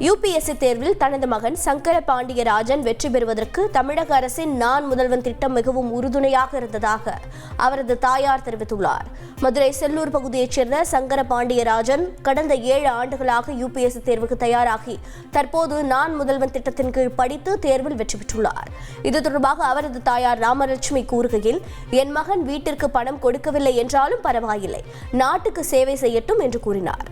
UPSC தேர்வில் தனது மகன் சங்கர பாண்டியராஜன் வெற்றி பெறுவதற்கு தமிழக அரசின் நான் முதல்வன் திட்டம் மிகவும் உறுதுணையாக இருந்ததாக அவரது தாயார் தெரிவித்துள்ளார். மதுரை செல்லூர் பகுதியைச் சேர்ந்த சங்கர பாண்டியராஜன் கடந்த 7 ஆண்டுகளாக யுபிஎஸ்சி தேர்வுக்கு தயாராகி தற்போது நான் முதல்வன் திட்டத்தின் கீழ் படித்து தேர்வில் வெற்றி பெற்றுள்ளார். இது தொடர்பாக அவரது தாயார் ராமலட்சுமி கூறுகையில், என் மகன் வீட்டிற்கு பணம் கொடுக்கவில்லை என்றாலும் பரவாயில்லை, நாட்டுக்கு சேவை செய்யட்டும் என்று கூறினார்.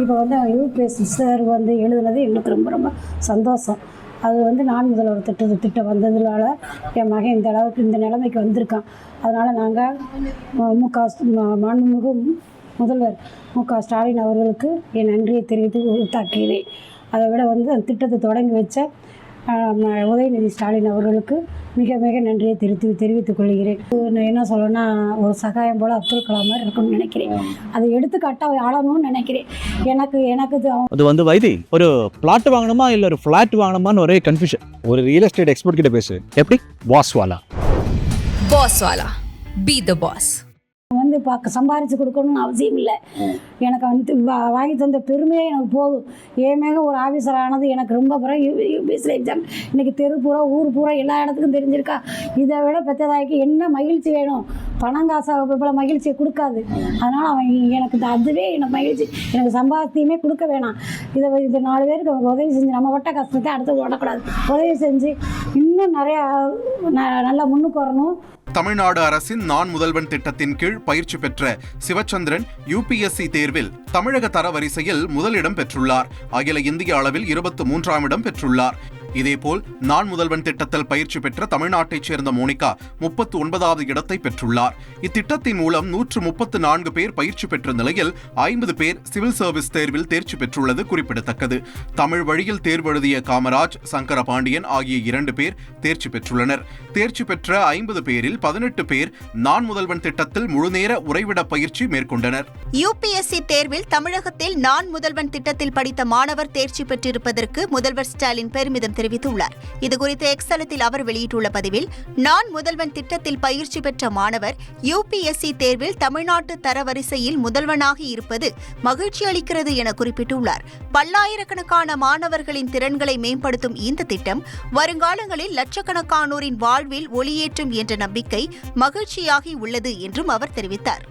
இப்போ யூபிஎஸ்சி சார் எழுதுனது எனக்கு ரொம்ப ரொம்ப சந்தோஷம். அது நான் முதல்வர் திட்டம் வந்ததுனால என் மகன் இந்த அளவுக்கு இந்த நிலைமைக்கு வந்திருக்கான். அதனால் நாங்கள் மாண்புமிகு முதல்வர் மு.க. ஸ்டாலின் அவர்களுக்கு என் நன்றியை தெரிவித்து தாக்கிறேன். அதை விட அந்த திட்டத்தை தொடங்கி வச்ச உதயநிதி ஸ்டாலின் அவர்களுக்கு மிக மிக நன்றியை தெரிவித்துக் கொள்கிறேன். நான் என்ன சொல்லணும்னா, ஒரு சகாயம் போல் அப்துல் கலாம் மாதிரி இருக்கணும்னு நினைக்கிறேன். அதை எடுத்துக்காட்டாக ஆளணும்னு நினைக்கிறேன். எனக்கு வைத்தி ஒரு பிளாட் வாங்கணுமா இல்லை ஒரு ஃப்ளாட் வாங்கணுமான்னு ஒரே கன்ஃபியூஷன். ஒரு ரியல் எஸ்டேட் எக்ஸ்பர்ட் கிட்ட பேசு. எப்படி? பாஸ்வாலா பி த பாஸ். சம்பாரித்து கொடுக்கணும்னு அவசியம் இல்லை. எனக்கு வாங்கி தந்த பெருமையே எனக்கு போதும். ஏமேக ஒரு ஆஃபீஸர் ஆனது எனக்கு ரொம்ப யூபிஎஸ்சி எக்ஸாம் இன்னைக்கு தெரு பூரா ஊர் பூரா எல்லா இடத்துக்கும் தெரிஞ்சிருக்கா. இதை விட பெற்றதாய்க்கு என்ன மகிழ்ச்சி வேணும்? பணம் காசாக போல மகிழ்ச்சியை கொடுக்காது. அதனால் அவன் எனக்கு அதுவே எனக்கு மகிழ்ச்சி. எனக்கு சம்பாத்தியமே கொடுக்க வேணாம். இதை 4 பேருக்கு உதவி செஞ்சு நம்ம வட்ட கஷ்டத்தை அடுத்து ஓடக்கூடாது. உதவி செஞ்சு இன்னும் நிறையா நல்லா முன்னுக்கு வரணும். தமிழ்நாடு அரசின் நான் முதல்வன் திட்டத்தின் கீழ் பயிற்சி பெற்ற சிவச்சந்திரன் யுபிஎஸ்சி தேர்வில் தமிழக தரவரிசையில் முதலிடம் பெற்றுள்ளார். அகில இந்திய அளவில் 23ஆம் இடம் பெற்றுள்ளார். இதேபோல் நான் முதல்வன் திட்டத்தில் பயிற்சி பெற்ற தமிழ்நாட்டைச் சேர்ந்த மோனிகா 39வது இடத்தை பெற்றுள்ளார். இத்திட்டத்தின் மூலம் 134 பேர் பயிற்சி பெற்ற நிலையில் 50 பேர் சிவில் சர்வீஸ் தேர்வில் தேர்ச்சி பெற்றுள்ளது குறிப்பிடத்தக்கது. தமிழ் வழியில் தேர்வு எழுதிய காமராஜ், சங்கர பாண்டியன் ஆகிய 2 பேர் தேர்ச்சி பெற்றுள்ளனர். தேர்ச்சி பெற்ற 50 பேரில் 18 பேர் நான் முதல்வன் திட்டத்தில் முழுநேர உறைவிட பயிற்சி மேற்கொண்டனர். யுபிஎஸ்சி தேர்வில் தமிழகத்தில் நான் முதல்வன் திட்டத்தில் படித்த மாணவர் தேர்ச்சி பெற்றிருப்பதற்கு முதல்வர் ஸ்டாலின் பெருமிதம் தெரிவித்துள்ளார். இதுகுறித்து எக்ஸலத்தில் அவர் வெளியிட்டுள்ள பதிவில், நான் முதல்வன் திட்டத்தில் பயிற்சி பெற்ற மாணவர் யுபிஎஸ்சி தேர்வில் தமிழ்நாட்டு தரவரிசையில் முதல்வனாக இருப்பது மகிழ்ச்சி அளிக்கிறது என குறிப்பிட்டுள்ளார். பல்லாயிரக்கணக்கான மாணவர்களின் திறன்களை மேம்படுத்தும் இந்த திட்டம் வருங்காலங்களில் லட்சக்கணக்கானோரின் வாழ்வில் ஒளியேற்றும் என்ற நம்பிக்கை மகிழ்ச்சியாகி உள்ளது என்றும் அவர் தெரிவித்தார்.